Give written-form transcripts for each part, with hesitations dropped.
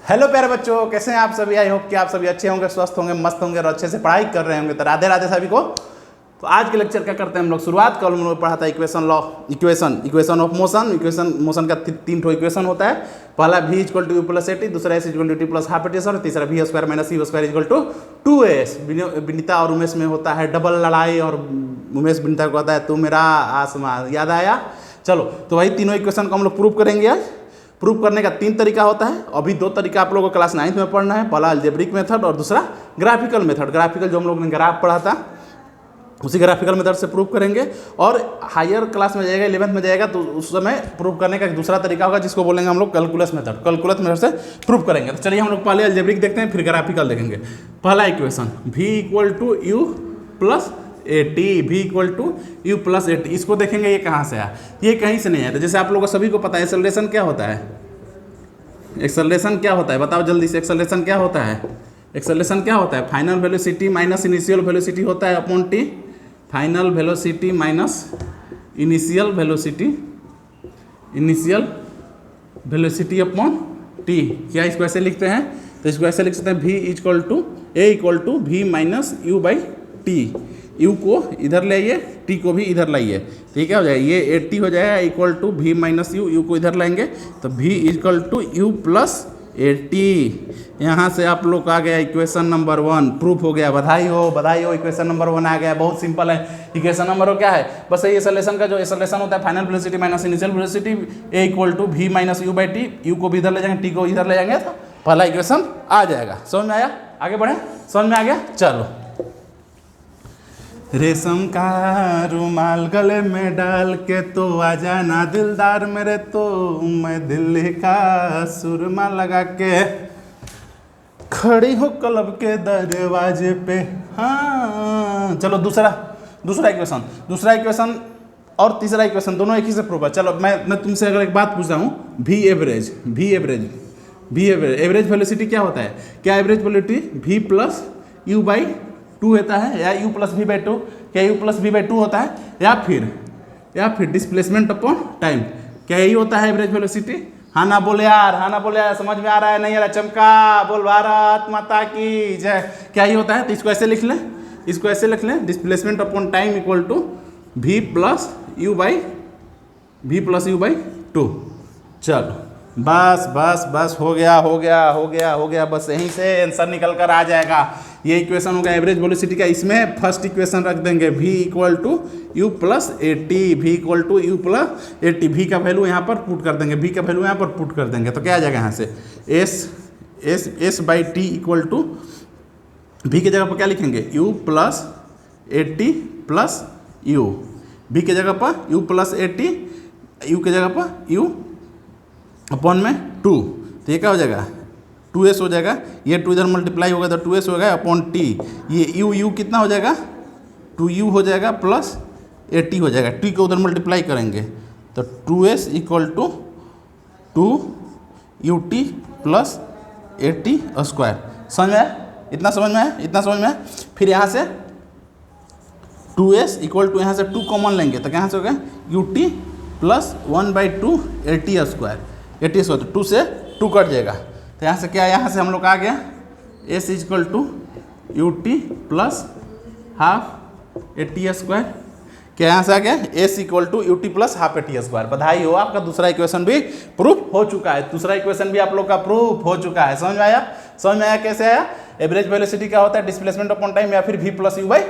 Hello प्यारे बच्चों, कैसे हैं आप सभी। आई होप कि आप सभी अच्छे होंगे, स्वस्थ होंगे, मस्त होंगे और अच्छे से पढ़ाई कर रहे होंगे। तो राधे राधे सभी को। तो आज के लेक्चर क्या करते हैं हम लोग, शुरुआत कल हम लोग पढ़ा था इक्वेशन ऑफ मोशन का तीन ठो इक्वेशन होता है। पहला v equal to you plus A T, दूसरा S equal to T plus half A T और तीसरा v square minus you square equal to 2s। Vinita और उमेश में होता है डबल लड़ाई और उमेश विनीता को कहता है तू मेरा आसमान। याद आया? चलो, तो वही तीनों इक्वेशन को हम लोग प्रूव करेंगे आज। प्रूव करने का तीन तरीका होता है। अभी दो तरीका आप लोगों को क्लास 9th में पढ़ना है। पहला अलजेब्रिक मेथड और दूसरा ग्राफिकल मेथड। ग्राफिकल जो हम लोग ने ग्राफ पढ़ा था उसी ग्राफिकल मेथड से प्रूव करेंगे। और हायर क्लास में जाएगा, 11th में जाएगा, तो उस समय प्रूव करने का एक दूसरा तरीका होगा जिसको बोलेंगे हम लोग कैलकुलस मेथड। कैलकुलस मेथड से प्रूव करेंगे। तो चलिए हम लोग पहले अलजेब्रिक देखते हैं, फिर ग्राफिकल देखेंगे। पहला equation v equal to you plus a t, v equal to you plus a t. इसको देखेंगे ये कहाँ से आया। ये कहीं से नहीं आया। तो जैसे आप लोगों को सभी को पता है एक्सेलरेशन क्या होता है। एक्सेलरेशन क्या होता है बताओ जल्दी से। एक्सेलरेशन क्या होता है? एक्सेलरेशन क्या होता है? Final velocity minus initial velocity होता है upon T. Final velocity minus initial velocity upon T. क्या इसको ऐसे लिखते हैं? तो इसको ऐसे लिख सकते हैं v equal to a equal to v minus you by t. U को इधर ले आइए, टी को भी इधर लाइए। तो ये क्या हो जाएगा? ये 80 हो जाएगा equal to v minus u. U को इधर लाएंगे तो v equal to you plus 80। यहाँ से आप लोग आ गया इक्वेशन नंबर 1 प्रूफ हो गया। बधाई हो, इक्वेशन नंबर 1 आ गया। बहुत सिंपल है। इक्वेशन नंबर 1 क्या है? बस ये एक्सेलरेशन का जो एक्सेलरेशन होता है final velocity minus initial velocity a equal to v minus you by t. U को भी इधर ले जाएंगे, टी को इधर ले जाएंगे, तो पहला इक्वेशन आ जाएगा। समझ में आया? आगे बढ़े, समझ में आ गया? चलो। रेशम का रुमाल गले में डाल के तो आ जाना दिलदार मेरे, तो मैं दिल्ली का सुरमा लगा के खड़ी हूँ क्लब के दरवाजे पे। हाँ चलो, दूसरा इक्वेशन और तीसरा इक्वेशन दोनों एक ही से प्रूव है। चलो मैं तुमसे अगर एक बात पूछ रहा हूँ, v एवरेज वेलोसिटी क्या होता है? क्या average velocity v plus u by 2 होता है या u प्लस वी बाई 2? क्या u प्लस वी बाई 2 होता है या फिर डिस्प्लेसमेंट अपॉन टाइम? क्या यही होता है एवरेज वेलोसिटी? हाँ ना बोले यार, समझ में आ रहा है नहीं आ रहा? चमका बोल, भारत माता की जय। क्या ही होता है? तो इसको ऐसे लिख लें, displacement upon time equal to v plus u by 2। चलो बस हो गया। बस यहीं से आंसर निकल कर आ जाएगा। ये इक्वेशन होगा एवरेज वेलोसिटी का। इसमें फर्स्ट इक्वेशन रख देंगे v equal to you plus 80। v equal to you plus 80। v का वैल्यू यहाँ पर पुट कर देंगे। तो क्या आ जाएगा यहाँ से s by t equal to v की जगह पर क्या लिखेंगे? u plus 80 plus u। v की जगह पर u प्लस 80, u की जगह पर u अपॉन में 2। तो ये क्या हो जाएगा? 2s हो जाएगा। ये 2 इधर मल्टीप्लाई होगा तो 2s हो गया अपॉन टी। ये u कितना हो जाएगा? 2u हो जाएगा प्लस 80 हो जाएगा। टी को उधर मल्टीप्लाई करेंगे तो 2s equal to 2ut plus 80 square. समझ में आया? इतना समझ में आया? फिर यहाँ से 2s इक्वल टू यहाँ से 2 कॉमन लेंगे तो यहाँ से हो गया ut प्लस 1/2 80 स्क्वायर। 80 स्क्वायर तो 2 से 2 कट जाएगा। तो यहाँ से क्या, यहाँ से हम लोग आ गया s equal to ut plus half 80 square. क्या यहाँ से आ गया? s equal to ut plus half 80 square. बधाई हो, आपका दूसरा इक्वेशन भी प्रूफ हो चुका है। दूसरा इक्वेशन भी आप लोग का प्रूफ हो चुका है। समझ में आया? कैसे आया? एवरेज वेलोसिटी क्या होता है? डिस्प्लेसमेंट अपॉन टाइम या फिर v प्लस यू बाई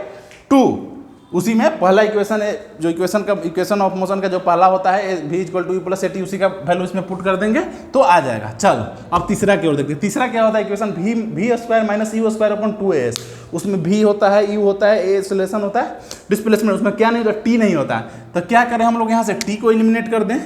2। उसी में पहला इक्वेशन है जो इक्वेशन ऑफ मोशन का जो पहला होता है v equal to you plus 80, उसी का वैल्यू इसमें पुट कर देंगे तो आ जाएगा। चलो अब तीसरा की ओर देखते हैं। तीसरा क्या होता है equation? v square minus you square upon 2as। उसमें v होता है, u होता है, a एक्सेलरेशन होता है, डिस्प्लेसमेंट उसमें क्या नहीं होता? t नहीं होता है। तो क्या करें हम लोग? यहाँ से t को एलिमिनेट कर दें।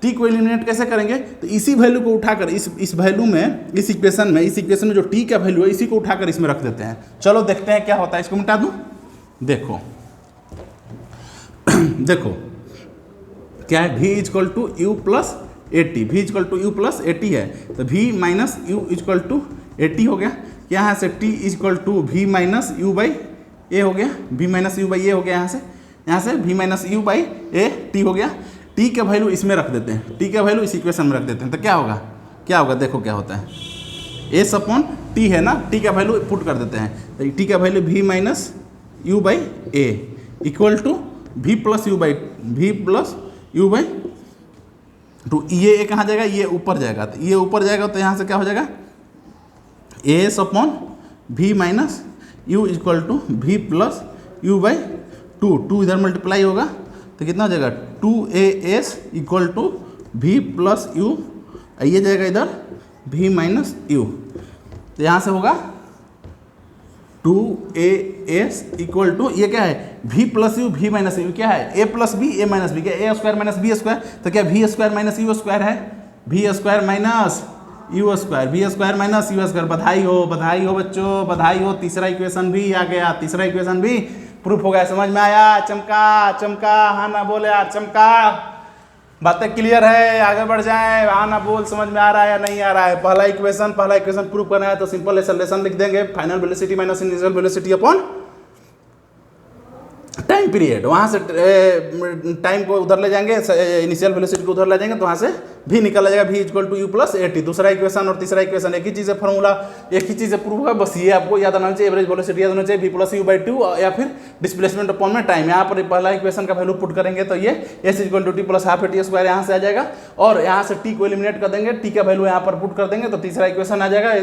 t को एलिमिनेट कैसे करेंगे? तो इसी वैल्यू को उठाकर इस वैल्यू में, इस इक्वेशन में जो t का वैल्यू है इसी को उठाकर इसमें रख देते हैं। चलो देखते हैं क्या होता है। इसको मिटा दूं। देखो क्या है? v equal to you plus 80। v equal to you plus 80 है तो v minus you equal to 80 हो गया। यहाँ से t equal to v minus you by A हो गया। v minus you by A हो गया। यहाँ से v minus you by A T हो गया। टी का वैल्यू इसमें रख देते हैं, टी का वैल्यू इस इक्वेशन में रख देते हैं तो क्या होगा? क्या होगा, देखो क्या होता है, एस अपॉन टी है ना, टी का वैल्यू पुट कर देते हैं, तो टी का value v minus you by a equal to v plus u by two. ये कहाँ जाएगा, ये ऊपर जाएगा, तो ये ऊपर जाएगा तो यहाँ से क्या हो जाएगा, s upon v minus you equal to v plus u by two इधर मल्टीप्लाई होगा तो कितना हो जाएगा 2as equal to v plus u, ये जाएगा इधर v माइनस यू, तो यहाँ से होगा 2as इक्वल टू ये क्या है v plus you v minus u क्या है a plus b a minus b, क्या a square minus b square, तो क्या v square minus you square है, v square minus you square, v square minus you square. बधाई हो बच्चों, बधाई हो, तीसरा इक्वेशन भी आ गया, तीसरा इक्वेशन भी प्रूफ हो गया, समझ में आया, चमका, हाँ ना बोले यार, चमका, बातें क्लियर है, आगे बढ़ जाएं, हाँ ना बोल, समझ में आ रहा है या नहीं आ रहा है। पहला इक्वेशन प्रूफ करना है तो सिंपल एक्सेलरेशन लिख देंगे, final velocity minus initial velocity upon time period, वहाँ से टाइम को उधर ले जाएंगे, इनिशियल वेलोसिटी को उधर ले जाएंगे तो वहाँ से भी निकल जाएगा, v equal to you plus A t. दूसरा इक्वेशन और तीसरा इक्वेशन एक ही चीज़ है, फॉर्मूला एक ही चीज़ है, प्रूफ है, बस ये आपको याद आना चाहिए, एवरेज वेलोसिटी याद होना चाहिए, v plus u by to या फिर डिस्प्लेसमेंट अपॉन में टाइम। यहाँ पर पहला इक्वेशन का वैल्यू पुट करेंगे तो ये s equal to T plus half a t square यहाँ से आ जाएगा, और यहाँ से t को एलिमिनेट कर देंगे, t का वैल्यू यहाँ पर पुट कर देंगे तो तीसरा इक्वेशन आ जाएगा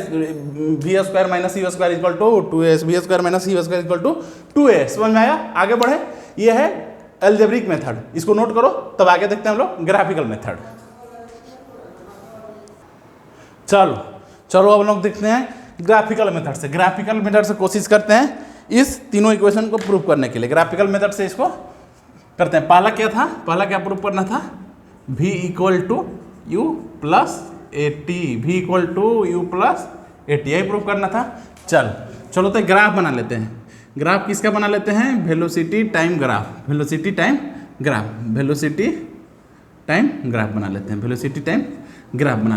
v square minus you square equal to 2s, v square minus you square equal to 2a। समझ में आया, आगे बढ़े, ये है अलजेब्रिक मेथड, इसको नोट करो, तब आगे देखते हैं हम लोग ग्राफिकल मेथड। चलो अब हम लोग देखते हैं ग्राफिकल मेथड से कोशिश करते हैं इस तीनों इक्वेशन को प्रूव करने के लिए। ग्राफिकल मेथड से इसको करते हैं। पहला क्या प्रूव करना था, v equal to you plus A t, v equal to you plus A t, यही प्रूव करना था। चलो तो ग्राफ बना लेते हैं। ग्राफ किसका बना लेते हैं, वेलोसिटी टाइम ग्राफ बना लेते हैं, वेलोसिटी टाइम ग्राफ बना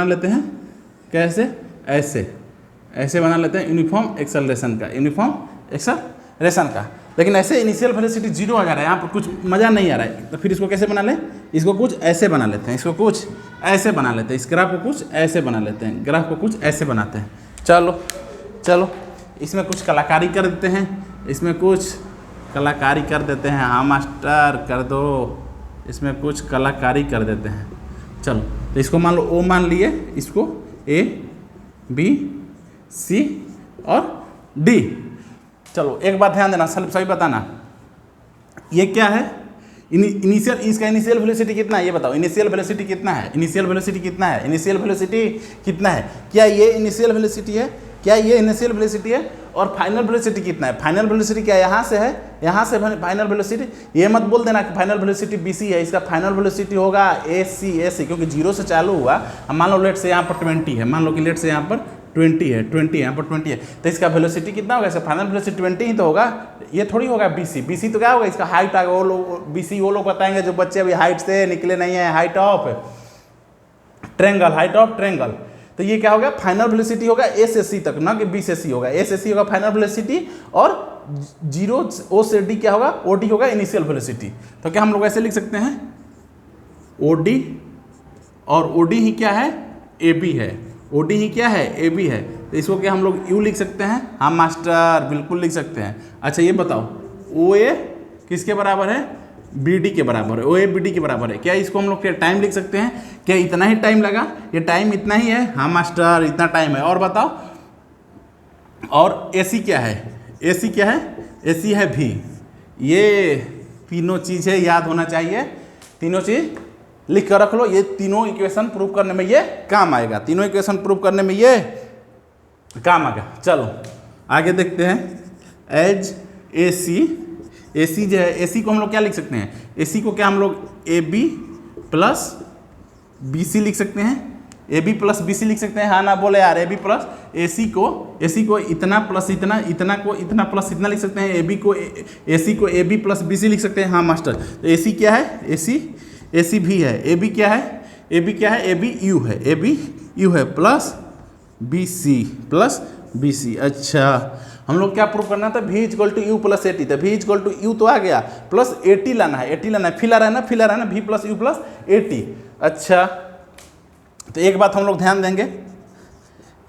लेते हैं। कैसे, ऐसे बना लेते हैं, यूनिफॉर्म एक्सेलरेशन का, लेकिन ऐसे इनिशियल वेलोसिटी 0 आ जा रहा है, यहाँ पर कुछ मज़ा नहीं आ रहा है, तो फिर इसको कैसे बना लें, इसको कुछ ऐसे बना लेते हैं, इस ग्राफ को कुछ ऐसे बना लेते हैं, ग्राफ को कुछ ऐसे बनाते हैं। चलो इसमें कुछ कलाकारी कर देते हैं, हाँ मास्टर कर दो, इसमें कुछ कलाकारी कर देते हैं। चलो तो इसको मान लो O मान लिए, इसको A B C और D। चलो एक बात ध्यान देना, सही बताना, ये क्या है, इसका इनिशियल वेलोसिटी कितना है, ये बताओ, इनिशियल वेलोसिटी कितना है, क्या ये इनिशियल वेलोसिटी है, और फाइनल वेलोसिटी कितना है, फाइनल वेलोसिटी क्या यहाँ से है, फाइनल वेलोसिटी, ये मत बोल देना कि फाइनल वेलोसिटी BC है, इसका फाइनल वेलोसिटी होगा AC, क्योंकि 0 से चालू हुआ। मान लो लेट से यहाँ पर 20 है, यहाँ पर 20 है, तो इसका वेलोसिटी कितना होगा, इसका फाइनल वेलोसिटी 20 ही तो होगा, ये थोड़ी होगा BC तो क्या होगा, इसका हाइट आएगा, BC वो लोग बताएंगे जो बच्चे अभी हाइट से निकले नहीं है, हाइट ऑफ ट्रेंगल। तो ये क्या होगा, फाइनल वेलोसिटी होगा A से C तक, ना कि B से C होगा, A से C होगा फाइनल वेलोसिटी, और 0 O से D क्या होगा, OD होगा इनिशियल वेलोसिटी। तो क्या हम लोग ऐसे लिख सकते हैं, OD और OD ही क्या है, AB है, AB है, तो इसको क्या हम लोग U लिख सकते हैं, हाँ मास्टर बिल्कुल लिख सकते हैं। अच्छा ये बताओ, OA किसके बराबर है, BD के बराबर है, OA BD के बराबर है, क्या इसको हम लोग क्या टाइम लिख सकते हैं, क्या इतना ही टाइम लगा, ये टाइम इतना ही है, हाँ मास्टर इतना टाइम है। और बताओ, और AC क्या है, AC है V। ये तीनों चीज़ें याद होना चाहिए, तीनों चीज़ लिख कर रख लो, ये तीनों इक्वेशन प्रूव करने में ये काम आएगा, चलो आगे देखते हैं। एज AC जो है, AC को हम लोग क्या लिख सकते हैं, AC को क्या हम लोग AB प्लस BC लिख सकते हैं, हाँ ना बोले यार, AB प्लस AC को इतना प्लस इतना को इतना प्लस इतना लिख सकते हैं, AC को AB प्लस BC लिख सकते हैं, हाँ मास्टर। तो AC क्या है, AC भी है, AB क्या है, AB U है प्लस BC। अच्छा हम लोग क्या प्रूव करना था, v equal to you plus AT, तो v इक्वल टू यू तो आ गया, प्लस AT लाना है, फिल आ रहा है ना, v plus you plus AT। अच्छा, तो एक बात हम लोग ध्यान देंगे,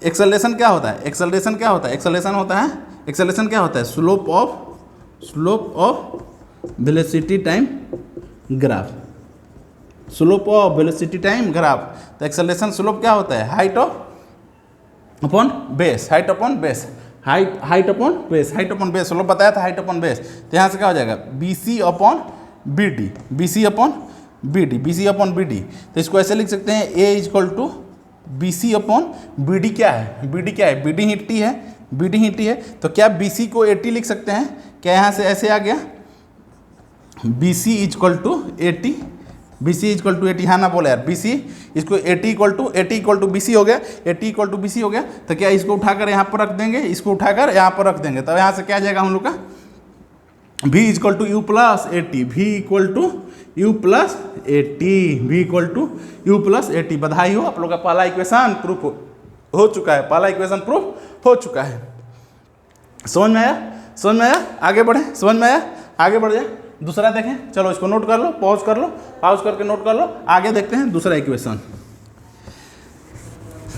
एक्सेलरेशन क्या होता है? एक्सेलरेशन क्या होता है? एक्सेलरेशन होता है, एक्सेलरेशन क्या होता है? Slope of velocity time graph, slope of velocity time graph. तो एक्सेलरेशन स्लोप क्या होता है? Height upon base, height upon base, height upon base, height upon base, slope बताया था, हाइट अपॉन बेस। तो यहाँ से क्या हो जाएगा? BC upon BD, BC upon BD, BC upon BD। तो इसको ऐसे लिख सकते हैं, A equal to BC upon BD। क्या है? BD क्या है? BD ही T है, BD ही T है। तो क्या BC को 80 लिख सकते हैं? क्या यहाँ से ऐसे आ गया? BC equal to 80, BC equal to 80, हाँ ना बोले यार, BC इसको 80 इक्वल टू BC हो गया, 80 इक्वल टू BC हो गया। तो क्या इसको उठाकर यहाँ पर रख देंगे, इसको उठाकर यहाँ पर रख देंगे, तो यहाँ से क्या आ जाएगा हम लोग का? V equal to U plus 80, V equal to U plus 80, V equal to U plus 80। बधाई हो, आप लोग का पहला इक्वेशन प्रूफ हो चुका है, पहला इक्वेशन प्रूफ हो चुका है। समझ में आया? समझ में आया? आगे बढ़े, समझ में आया? आगे बढ़ जाए, दूसरा देखें। चलो इसको नोट कर लो, पॉज कर लो, पॉज करके नोट कर लो, आगे देखते हैं दूसरा इक्वेशन।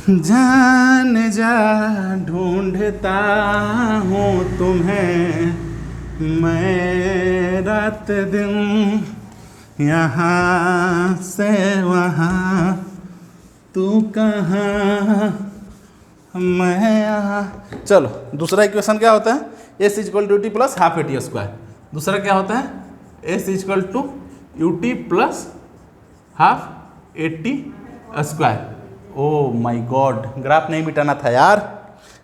जान जा ढूंढता हूँ तुम्हें मैं रात दिन, यहाँ से वहाँ तू कहाँ मैं यहाँ। चलो दूसरा इक्वेशन क्या होता है? S equal to UT plus half AT square. दूसरा क्या होता है? S equal to UT plus half AT square. Oh my god, graph नहीं मिटाना था यार,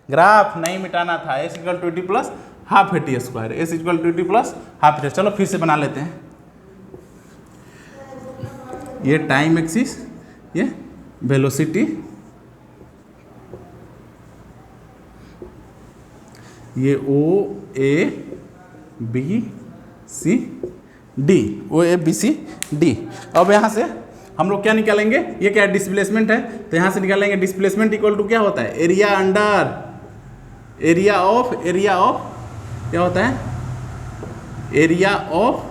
ग्राफ नहीं मिटाना था। S equal to UT plus half AT square, S equal to UT plus half AT। चलो फिर से बना लेते हैं। ये टाइम एक्सिस, ये वेलोसिटी, ये OABCD, OABCD। अब यहाँ से हम लोग क्या निकालेंगे? ये क्या है? डिस्प्लेसमेंट है, तो यहाँ से निकालेंगे डिस्प्लेसमेंट इक्वल टू क्या होता है? एरिया अंडर एरिया ऑफ क्या होता है? Area of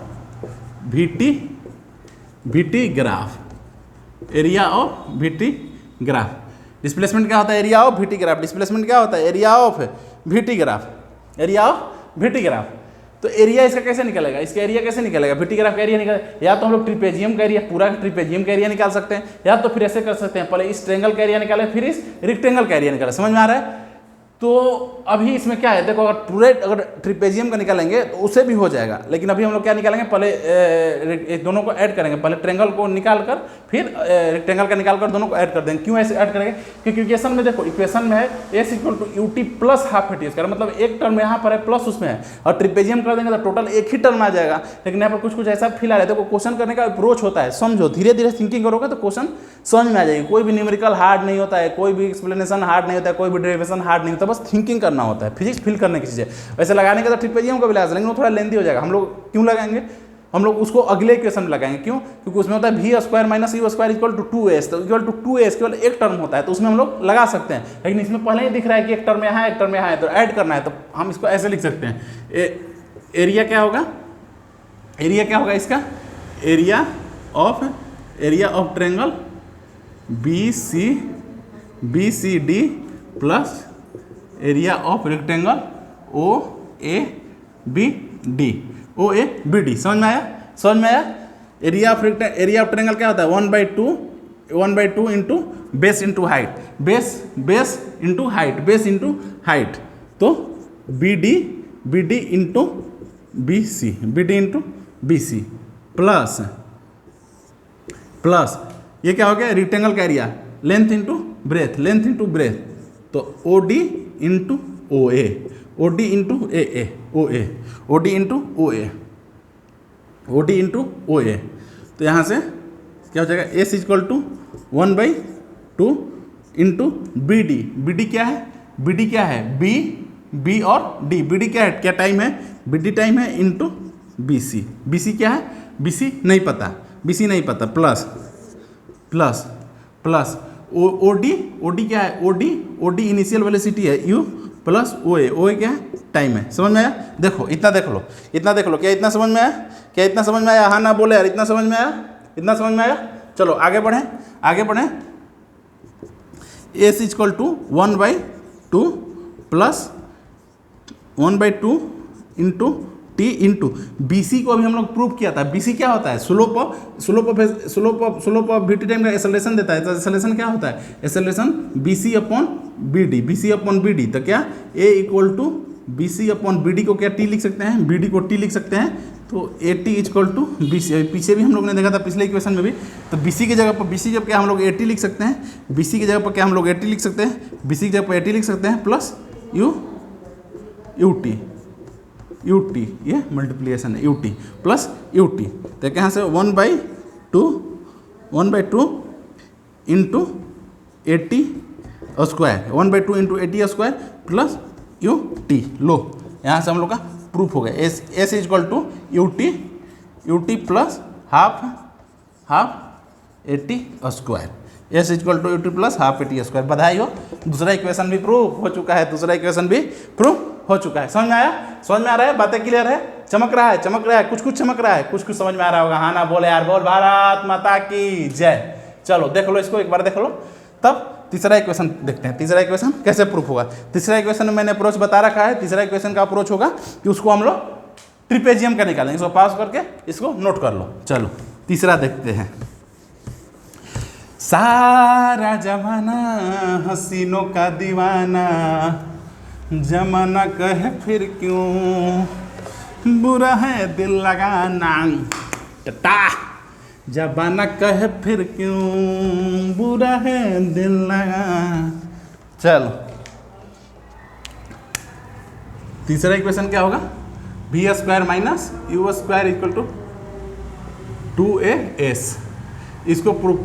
VT graph, area of VT graph. Displacement क्या होता है? Area of VT graph. Displacement क्या होता है? Area of VT graph, area of VT graph. तो एरिया इसका कैसे निकलेगा? इसका एरिया कैसे निकलेगा? VT ग्राफ का एरिया निकलेगा, या तो हम लोग ट्रिपेजियम का एरिया, पूरा ट्रिपेजियम का एरिया निकाल सकते हैं, या तो फिर ऐसे कर सकते हैं, पहले इस ट्रेंगल का एरिया निकालें, फिर इस रेक्टेंगल का एरिया निकालें। समझ में आ रहा है? तो अभी इसमें क्या है, देखो, अगर पूरे अगर ट्रिपेजियम का निकालेंगे तो उसे भी हो जाएगा, लेकिन अभी हम लोग क्या निकालेंगे? पहले दोनों को ऐड करेंगे, पहले ट्रेंगल को निकाल कर फिर रेक्टेंगल का निकाल कर दोनों को ऐड कर देंगे। क्यों ऐसे ऐड करेंगे? क्योंकि इक्वेशन में देखो, इक्वेशन में है S equal to UT plus half AT square, मतलब एक टर्म यहाँ पर है प्लस उसमें है, और ट्रिपेजियम कर देंगे तो टोटल एक ही टर्म आ जाएगा। लेकिन यहाँ पर कुछ ऐसा फील आ रहा है। देखो, क्वेश्चन करने का अप्रोच होता है, समझो, धीरे धीरे थिंकिंग करोगे तो क्वेश्चन समझ में आ जाएगी। कोई भी न्यूमेरिकल हार्ड नहीं होता है, कोई भी एक्सप्लेनेशन हार्ड नहीं होता है, कोई भी डेरिवेशन हार्ड नहीं होता, बस थिंकिंग करना होता है, फिजिक्स फील करने की चीज़ें। वैसे लगाने का तो ट्रिपेजियम का भी लगा, लेकिन वो थोड़ा लेंथी हो जाएगा। हम लोग क्यों लगाएंगे? हम लोग उसको अगले इक्वेशन में लगाएंगे। क्यों? क्योंकि उसमें होता है V square minus U square equal to 2S, तो इक्वल टू 2S केवल एक टर्म होता है, तो उसमें हम लोग लगा सकते हैं। लेकिन इसमें पहले ही दिख रहा है कि एक टर्म यहाँ है, एक टर्म यहाँ है, तो ऐड करना है, तो हम इसको ऐसे लिख सकते हैं। एरिया क्या होगा? एरिया क्या होगा इसका? Area of triangle BCD plus area of rectangle OABD। समझ में आया? समझ में आया? एरिया ऑफ ट्रेंगल क्या होता है? 1/2 into base into height, base into height. तो BD इंटू BC प्लस ये क्या हो गया? रेक्टेंगल का एरिया, लेंथ इंटू ब्रेथ, तो OD into OA, OD into OA। तो यहाँ से क्या हो जाएगा? S equal to 1/2 into BD क्या है? B और D। BD क्या है? क्या टाइम है? BD टाइम है इंटू BC क्या है? BC नहीं पता, प्लस OD क्या है? OD इनिशियल वेलोसिटी है U प्लस OA क्या है? टाइम है। समझ में आया? देखो, इतना देख लो, क्या इतना समझ में आया? हाँ ना बोले यार, इतना समझ में आया? चलो आगे बढ़ें। S equal to 1/2 plus 1/2 into T into B C को अभी हम लोग प्रूव किया था। बी सी क्या होता है? Slope of V T time का एक्सेलरेशन देता है। तो एक्सेलरेशन क्या होता है? Acceleration B C upon B D. तो क्या A equal to B C upon B D को क्या टी लिख सकते हैं? बी डी को टी लिख सकते हैं। तो A T equal to B C, पीछे भी हम लोग ने देखा था पिछले इक्वेशन में भी। तो बी सी की जगह पर बी सी जब क्या हम लोग ए टी लिख सकते हैं, बी सी की जगह पर क्या हम लोग ए टी लिख सकते हैं, बी सी की जगह पर ए टी लिख सकते हैं प्लस यू टी, ये मल्टीप्लिकेशन है, U T plus U T. तो यहाँ से 1/2 into 80 square, 1/2 into 80 square plus U T. लो यहाँ से हम लोग का प्रूफ हो गया। S equal to U T plus half 80 square, S equal to U T plus half 80 square. बधाई हो, दूसरा इक्वेशन भी प्रूफ हो चुका है, हो चुका है। समझ में आया? समझ में आ रहा है? बातें क्लियर है? चमक रहा है, कुछ चमक रहा है, कुछ समझ में आ रहा होगा। हाँ ना बोले यार, बोल भारत माता की जय। चलो देख लो इसको, एक बार देख लो। तब तीसरा इक्वेशन देखते हैं। तीसरा इक्वेशन कैसे प्रूफ होगा? तीसरा इक्वेशन में मैंने अप्रोच बता रखा है। तीसरा इक्वेशन का अप्रोच होगा कि उसको हम लोग ट्रिपेजियम का निकालेंगे। इसको पास करके इसको नोट कर लो। चलो तीसरा देखते हैं। सारा जमाना हसीनों का दीवाना, जमाना कहे फिर क्यों बुरा है दिल लगाना, टटा जमाना कहे फिर क्यों बुरा है दिल लगाना। चलो तीसरा इक्वेशन क्या होगा? B square minus you square equal to 2as। इसको प्रूफ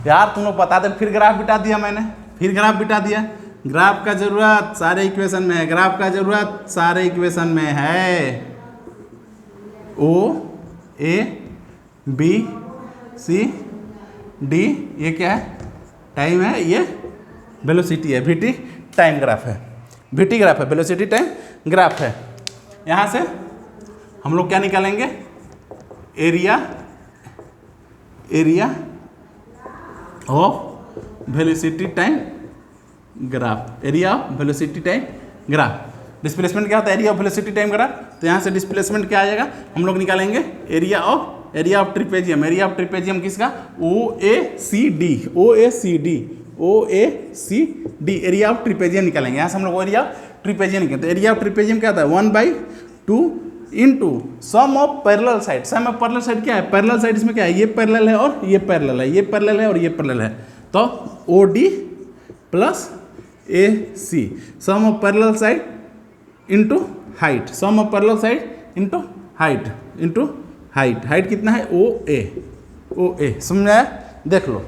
यार तुम लोग बता दे। फिर ग्राफ बिठा दिया मैंने, ग्राफ का जरूरत सारे इक्वेशन में है, ग्राफ का जरूरत सारे इक्वेशन में है। ओ ए बी सी डी, ये क्या है? टाइम है, ये वेलोसिटी है, वी टी टाइम ग्राफ है, वेलोसिटी टाइम ग्राफ है। यहाँ से हम लोग क्या निकालेंगे? Area of velocity time graph, area of velocity time graph. Displacement क्या होता है? Area of velocity time graph. तो यहाँ से डिस्प्लेसमेंट क्या आ जाएगा? हम लोग निकालेंगे area of trapezium. Area of trapezium किसका? O A C D, area of trapezium निकालेंगे। यहाँ से हम लोग एरिया ऑफ ट्रिपेजियम निकालेंगे। तो एरिया ऑफ ट्रिपेजियम क्या होता है? 1/2 into sum of parallel side. Sum of parallel side क्या है? पैरेलल साइड इसमें क्या है? ये पैरेलल है और ये पैरेलल है, ये पैरेलल है और ये पैरेलल है। तो O D plus A C, sum of parallel side into height, sum of parallel side into height, height कितना है? ओ ए। समझ में आया? देख लो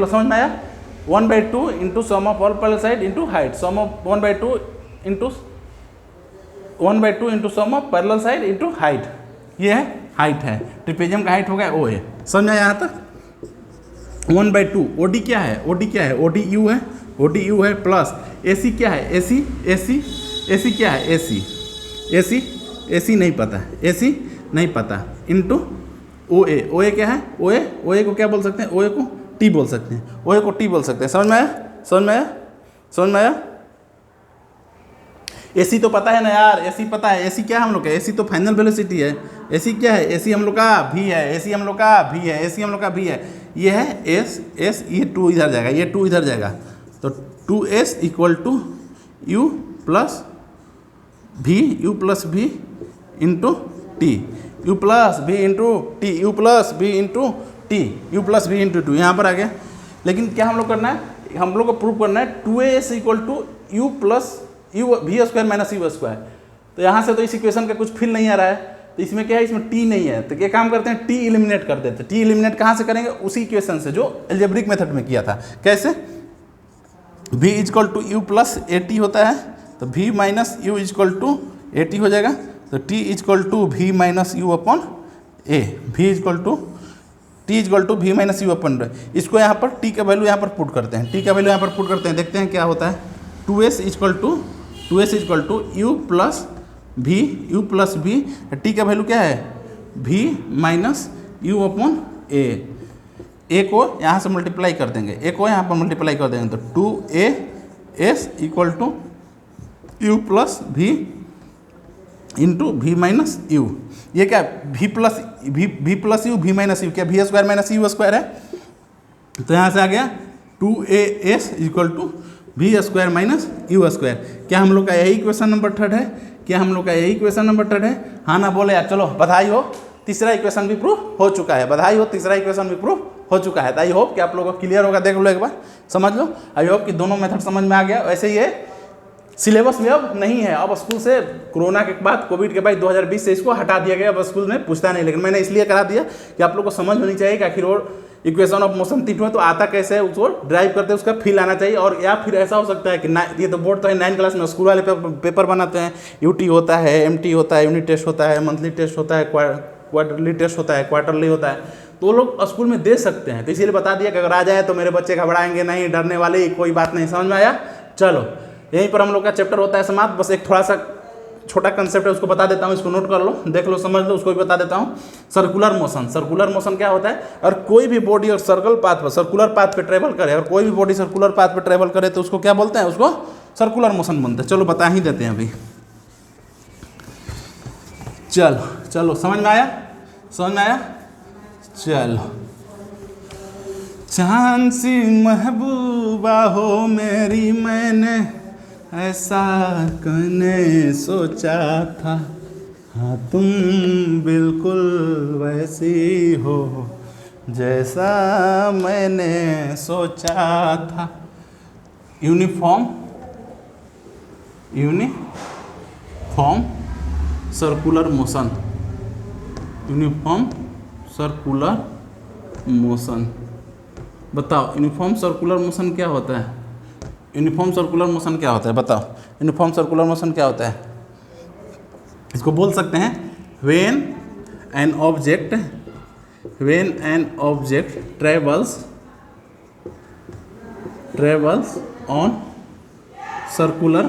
समझ में आया? 1/2 into sum of all parallel side into height, sum of 1/2 into sum of parallel side into height. ये है हाइट है, ट्रिपेजियम का हाइट हो गया ओ ए। समझ में आया यहाँ तक? 1/2 ओ डी क्या है? ओ डी यू है प्लस ए सी क्या है? ए सी क्या है? ए सी नहीं पता इंटू ओ ए क्या है? ओ ए को क्या बोल सकते हैं? ओ ए को टी बोल सकते हैं। समझ में आया? एसी तो पता है ना यार, एसी पता है। एसी क्या है हम लोग का? एसी तो फाइनल वेलोसिटी है। एसी क्या है? एसी हम लोग का भी है, एसी हम लोग का भी है। ये है एस, ये 2 इधर जाएगा, ये 2 इधर जाएगा। तो 2s equal to you plus भी इंटू टी, यू प्लस भी इंटू टी, यहाँ पर आ गया। लेकिन क्या हम लोग करना है? हम लोग को प्रूव करना है 2as equal to you plus V square minus you square. तो यहाँ से तो इस इक्वेशन का कुछ फील नहीं आ रहा है। तो इसमें क्या है? इसमें टी नहीं है। तो क्या काम करते हैं? टी एलिमिनेट कर देते हैं। टी एलिमिनेट कहाँ से करेंगे? उसी इक्वेशन से जो अलजेब्रिक मेथड में किया था। कैसे? v equal to you plus A T होता है, तो v minus U equal to A T हो जाएगा। तो t equal to v minus U upon A, T equal to v minus U upon. इसको यहाँ पर t का वैल्यू यहाँ पर पुट करते हैं, देखते हैं क्या होता है। 2s equal to you plus v, T का वैल्यू क्या है? v minus U upon A. A को यहाँ से मल्टीप्लाई कर देंगे, ए को यहाँ पर मल्टीप्लाई कर देंगे तो 2as equal to you plus v into v minus u. ये क्या v plus u v minus u, क्या v square minus you square है, तो यहाँ से आ गया 2as equal to v square minus you square. क्या हम लोग का यही क्वेश्चन नंबर 3 है? क्या हम लोग का यही क्वेश्चन नंबर 3 है? हाँ ना बोले यार, चलो बधाई हो, तीसरा इक्वेशन भी प्रूफ हो चुका है, बधाई हो, तीसरा इक्वेशन भी प्रूफ हो चुका है। तो आई होप कि आप लोगों को क्लियर होगा, देख लो एक बार, समझ लो। आई होप कि दोनों मेथड समझ में आ गया। वैसे ये सिलेबस में अब नहीं है, अब स्कूल से कोरोना के बाद, कोविड के बाद 2020 से इसको हटा दिया गया, अब स्कूल में पूछता नहीं। लेकिन मैंने इसलिए करा दिया कि आप लोग को समझ होनी चाहिए कि आखिर वो इक्वेशन ऑफ मोशन तीन है तो आता कैसे है, उसको ड्राइव करते उसका फील आना चाहिए। और या फिर ऐसा हो सकता है कि ये तो बोर्ड तो है 9 क्लास में, स्कूल वाले पेपर बनाते हैं, यूटी होता है, एमटी होता है, यूनिट टेस्ट होता है, मंथली टेस्ट होता है, क्वार्टरली टेस्ट होता है, क्वार्टरली होता है, तो वो लोग स्कूल में दे सकते हैं। तो इसीलिए बता दिया कि अगर आ जाए तो मेरे बच्चे घबराएंगे नहीं, डरने वाले कोई बात नहीं। समझ में आया? चलो यहीं पर हम लोग का चैप्टर होता है समाप्त। बस एक थोड़ा सा छोटा कंसेप्ट है, उसको बता देता हूँ, इसको नोट कर लो, देख लो, समझ लो, उसको भी बता देता हूँ। सर्कुलर मोशन, सर्कुलर मोशन क्या होता है? और कोई भी बॉडी और सर्कल पाथ पर, सर्कुलर पाथ पे ट्रेवल करे, और कोई भी बॉडी सर्कुलर पाथ पे ट्रेवल करे तो उसको क्या बोलते हैं? उसको सर्कुलर मोशन बोलते हैं। चलो बता ही देते हैं अभी। चलो समझ में आया? समझ में आया? चलो। चांद सी महबूबा हो मेरी, मैंने ऐसा करने सोचा था, हाँ तुम बिल्कुल वैसी हो जैसा मैंने सोचा था। Uniform circular motion, uniform circular motion. बताओ यूनिफॉर्म सर्कुलर मोशन क्या होता है? यूनिफॉर्म सर्कुलर मोशन क्या होता है? बताओ यूनिफॉर्म सर्कुलर मोशन क्या होता है? इसको बोल सकते हैं when an object travels on circular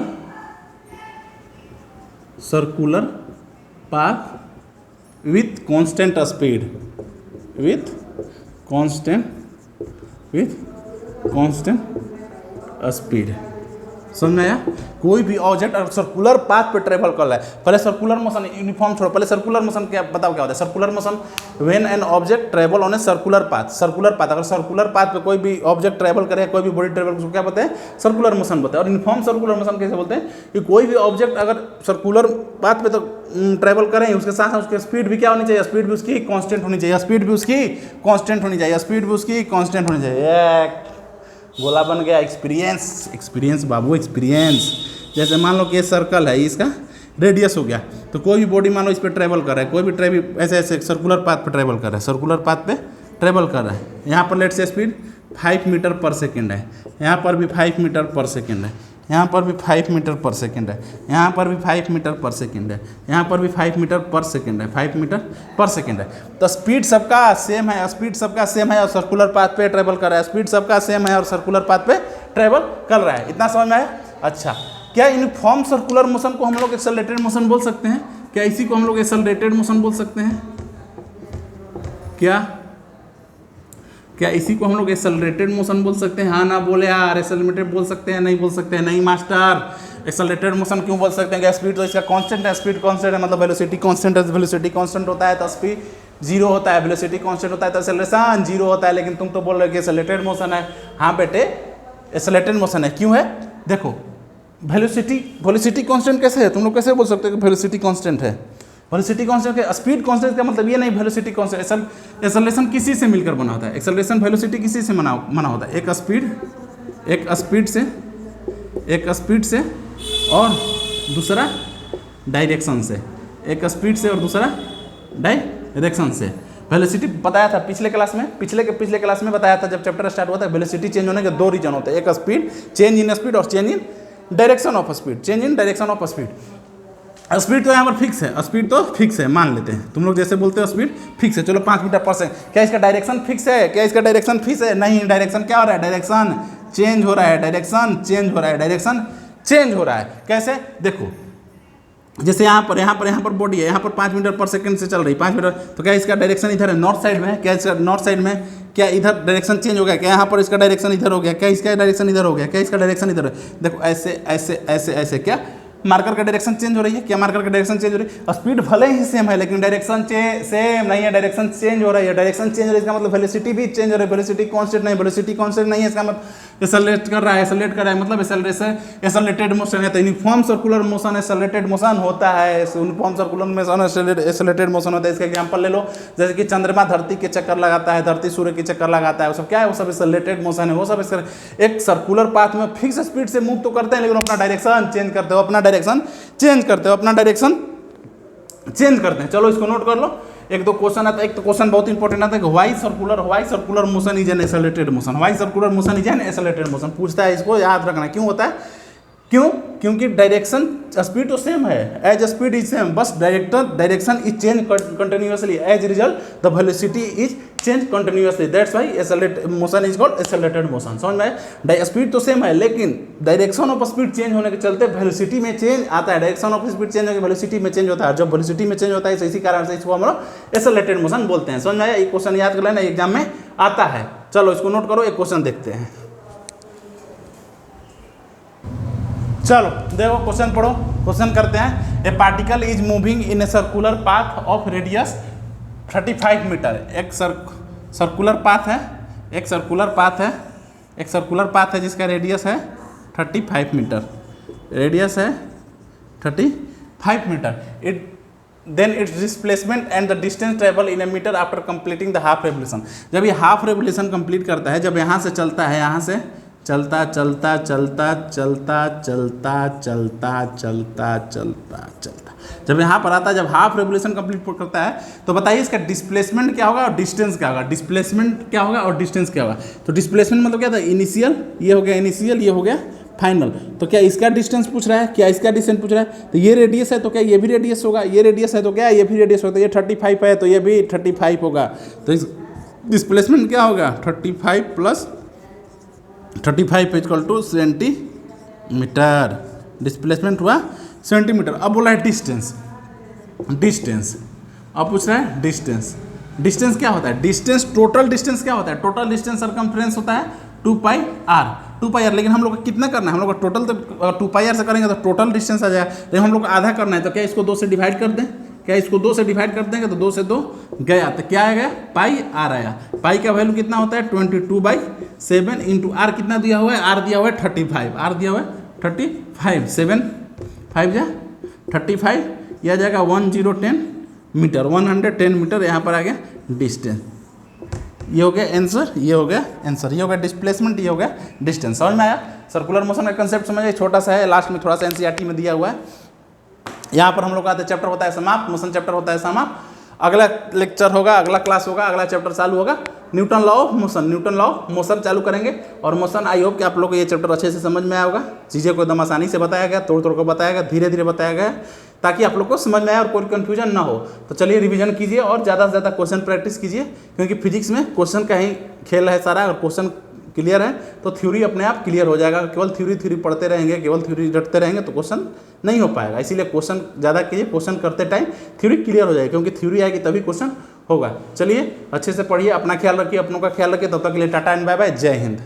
path with constant speed. समझ में आया? कोई भी ऑब्जेक्ट अगर सर्कुलर पाथ पे ट्रेवल कर रहा है, पहले सर्कुलर मोशन, यूनिफॉर्म छोड़ो, पहले सर्कुलर मोशन क्या, बताओ क्या होता है? Circular motion when an object travel on A circular path, अगर सर्कुलर पाथ पे कोई भी ऑब्जेक्ट ट्रेवल करे, कोई भी बॉडी ट्रेवल, उसको क्या बोलते हैं? सर्कुलर मोशन बोलते हैं। और यूनिफॉर्म सर्कुलर मोशन कैसे बोलते हैं? कि कोई भी ऑब्जेक्ट अगर सर्कुलर पाथ पे तो ट्रेवल करें, उसके साथ उसकी स्पीड भी क्या होनी चाहिए? स्पीड भी उसकी कांस्टेंट होनी चाहिए, स्पीड भी उसकी कांस्टेंट होनी चाहिए। गोला बन गया। एक्सपीरियंस बाबू, एक्सपीरियंस। जैसे मान लो कि ये सर्कल है, इसका रेडियस हो गया, तो कोई भी बॉडी मान लो इस पर ट्रेवल कर रहा है, कोई भी ऐसे सर्कुलर पाथ पे ट्रेवल कर रहा है, यहाँ पर लेट से स्पीड 5 मीटर पर सेकेंड है, यहाँ पर भी 5 मीटर पर सेकेंड है, यहाँ पर भी 5 मीटर पर सेकेंड है, यहाँ पर भी 5 मीटर पर सेकेंड है, यहाँ पर भी 5 मीटर पर सेकेंड है, 5 मीटर पर सेकेंड है। तो स्पीड सबका सेम है, और सर्कुलर पाथ पे ट्रेवल कर रहा है, स्पीड सबका सेम है और सर्कुलर पाथ पे ट्रेवल कर रहा है। इतना समझ में आया? अच्छा, क्या यूनिफॉर्म सर्कुलर मोशन को हम लोग एक्सेलरेटेड मोशन बोल सकते हैं? क्या इसी को हम लोग एक्सेलरेटेड मोशन बोल सकते हैं? क्या इसी को हम लोग एक्सेलरेटेड मोशन बोल सकते हैं? हाँ ना बोले यार, एक्सेलरेटेड बोल सकते हैं? नहीं बोल सकते हैं? नहीं मास्टर, एक्सेलरेटेड मोशन क्यों बोल सकते हैं? स्पीड तो इसका कांस्टेंट है, स्पीड कांस्टेंट है, मतलब वेलोसिटी कांस्टेंट है, वेलोसिटी कांस्टेंट होता है तो स्पीड 0 होता है, वेलोसिटी कांस्टेंट होता है तो एक्सेलरेशन 0 होता है। लेकिन तुम तो बोल रहे हो कि एक्सेलरेटेड मोशन है। हाँ बेटे, एक्सेलरेटेड मोशन है। क्यों है? देखो, वेलोसिटी कांस्टेंट कैसे है? तुम लोग कैसे बोल सकते हो कि वेलोसिटी कांस्टेंट है? वेलोसिटी कांस्टेंट के स्पीड कांस्टेंट का मतलब ये नहीं वेलोसिटी कांस्टेंट, एक्सेलरेशन किसी से मिलकर बना होता है, एक्सेलरेशन वेलोसिटी किसी से बना होता है, एक स्पीड से और दूसरा डायरेक्शन से, एक स्पीड से और दूसरा डायरेक्शन से। वेलोसिटी बताया था पिछले क्लास में, पिछले क्लास में बताया था जब चैप्टर स्टार्ट हुआ था। वेलोसिटी चेंज होने के 2 रीजन होते हैं, एक स्पीड, चेंज इन स्पीड, और change in direction of speed. Speed तो यहाँ पर फिक्स है, मान लेते हैं, तुम लोग जैसे बोलते हो स्पीड फिक्स है, चलो 5 मीटर पर सेकंड। क्या इसका डायरेक्शन फिक्स है? नहीं, डायरेक्शन क्या हो रहा है? डायरेक्शन चेंज हो रहा है। कैसे? देखो, जैसे यहाँ पर बॉडी है, यहाँ पर 5 मीटर पर सेकंड से चल रही, 5 मीटर, तो क्या इसका डायरेक्शन इधर है? नॉर्थ साइड में है। क्या इसका नॉर्थ साइड में? क्या इधर डायरेक्शन चेंज हो गया, क्या यहाँ पर इसका डायरेक्शन इधर हो गया, क्या इसका डायरेक्शन इधर हो गया, क्या इसका डायरेक्शन इधर है। देखो ऐसे ऐसे ऐसे ऐसे क्या मार्कर का डायरेक्शन चेंज हो रही है, क्या मार्कर का डायरेक्शन चेंज हो रही है। स्पीड भले ही सेम है लेकिन डायरेक्शन सेम नहीं है, डायरेक्शन चेंज हो रही है। डायरेक्शन चेंज हो रही है इसका मतलब वेलोसिटी भी चेंज हो रही है। वेलोसिटी कांस्टेंट नहीं, वेलोसिटी कांस्टेंट नहीं है इसका मतलब एक्सेलरेट कर रहा है, एक्सेलरेट कर रहा है मतलब एक्सेलरेटेड मोशन है। तो uniform circular motion accelerated motion होता है, uniform circular motion accelerated motion होता है। इसका एग्जांपल ले लो, जैसे कि चंद्रमा धरती के चक्कर लगाता है, धरती सूर्य के चक्कर लगाता है, वो सब क्या है, वो सब एक्सेलरेटेड मोशन है। वो सब एक सर्कुलर पाथ में फिक्स स्पीड से मूव तो करते हैं लेकिन अपना डायरेक्शन चेंज करते हो, अपना डायरेक्शन चेंज करते हो, अपना डायरेक्शन चेंज करते हैं। चलो इसको नोट कर लो, एक दो क्वेश्चन आता है। एक तो क्वेश्चन बहुत इंपॉर्टेंट आता है, why circular motion is an accelerated motion, why circular motion is an accelerated motion पूछता है। इसको याद रखना क्यों होता है, क्यों, क्योंकि डायरेक्शन स्पीड तो सेम है, एज स्पीड इज सेम, बस direction is change continuously, as result the velocity is change continuously, that's why accelerated motion is called accelerated motion. समझ में, स्पीड तो सेम है लेकिन डायरेक्शन ऑफ स्पीड चेंज होने के चलते वेलोसिटी में चेंज आता है। डायरेक्शन ऑफ स्पीड चेंज होकर वेलोसिटी में चेंज होता है, जब वेलोसिटी में चेंज होता है इसी कारण से इसको हम लोग एक्सेलरेटेड मोशन बोलते हैं। समझ में आया, एक क्वेश्चन याद कर लेना, एग्जाम में आता है। चलो इसको नोट करो, एक क्वेश्चन देखते हैं। चलो देखो क्वेश्चन पढ़ो, क्वेश्चन करते हैं। A particle is moving in a circular path of radius 35 metre. एक सर्कुलर पाथ है, एक सर्कुलर पाथ है, एक सर्कुलर पाथ है जिसका रेडियस है 35 मीटर, रेडियस है 35 metre. Then its displacement and the distance travel in a metre after completing the half revolution. जब ये हाफ रेवोल्यूशन कंप्लीट करता है, जब यहाँ से चलता है, यहाँ से चलता चलता चलता चलता चलता चलता चलता चलता चलता जब यहाँ पर आता है, जब हाफ रेवोल्यूशन कंप्लीट करता है, तो बताइए इसका डिस्प्लेसमेंट क्या होगा और डिस्टेंस क्या होगा। डिस्प्लेसमेंट क्या होगा और डिस्टेंस क्या होगा। तो डिस्प्लेसमेंट मतलब क्या था, इनिशियल, ये हो गया इनिशियल, ये हो गया फाइनल। तो क्या इसका डिस्टेंस पूछ रहा है, क्या इसका डिस्टेंस पूछ रहा है। तो ये रेडियस है तो क्या ये भी रेडियस होगा, ये रेडियस है तो क्या ये भी रेडियस होगा। तो ये 35 है तो ये भी 35 होगा। तो इस डिस्प्लेसमेंट क्या होगा, 35 plus 35 equal two centimetre. Displacement हुआ सेंटीमीटर। अब बोला है डिस्टेंस, डिस्टेंस अब पूछ रहा है डिस्टेंस। डिस्टेंस क्या होता है, डिस्टेंस टोटल डिस्टेंस क्या होता है, टोटल डिस्टेंस सरकमफ्रेंस होता है 2πr। लेकिन हम लोग को कितना करना है, हम लोग को टोटल तो 2πr से करेंगे तो टोटल डिस्टेंस आ जाएगा, लेकिन हम लोग को आधा करना है। तो क्या इसको 2 से डिवाइड कर दें, क्या इसको 2 से डिवाइड कर देंगे तो 2 से 2 गया, तो क्या आएगा पाई आर आया। पाई का वैल्यू कितना होता है 22/7 इंटू आर कितना दिया हुआ है, आर दिया हुआ है 35, आर दिया हुआ है 35, 7 5 जा 35, यह आ जाएगा 1010 मीटर, 110 मीटर यहाँ पर आ गया डिस्टेंस। ये हो गया आंसर, ये हो गया आंसर, ये हो गया डिस्प्लेसमेंट, ये हो गया डिस्टेंस। समझ में आया, सर्कुलर मोशन का कंसेप्ट समझिए, छोटा सा है, लास्ट में थोड़ा सा एनसीईआरटी में दिया हुआ है। यहाँ पर हम लोग का चैप्टर होता है समाप्त, मोशन चैप्टर होता है समाप्त। अगला लेक्चर होगा, अगला क्लास होगा, अगला चैप्टर चालू होगा Newton law of motion, Newton law of motion चालू करेंगे। और मोशन आई होप कि आप लोग को ये चैप्टर अच्छे से समझ में आया होगा। चीज़ें को एकदम आसानी से बताया गया, तोड़ तोड़ को बताया गया, धीरे धीरे बताया गया, ताकि आप लोग को समझ में आए और कोई कन्फ्यूजन ना हो। तो चलिए रिवीजन कीजिए और ज़्यादा से ज़्यादा क्वेश्चन प्रैक्टिस कीजिए, क्योंकि फिजिक्स में क्वेश्चन का ही खेल है सारा। और क्वेश्चन क्लियर है तो थ्योरी अपने आप क्लियर हो जाएगा। केवल थ्योरी पढ़ते रहेंगे, केवल थ्योरी रटते रहेंगे तो क्वेश्चन नहीं हो पाएगा। इसीलिए क्वेश्चन ज़्यादा कीजिए, क्वेश्चन करते टाइम थ्योरी क्लियर हो जाएगी, क्योंकि थ्योरी आएगी तभी क्वेश्चन होगा। चलिए अच्छे से पढ़िए, अपना ख्याल रखिए, अपनों का ख्याल रखिए। तब तक के लिए टाटा एंड बाय बाय, जय हिंद।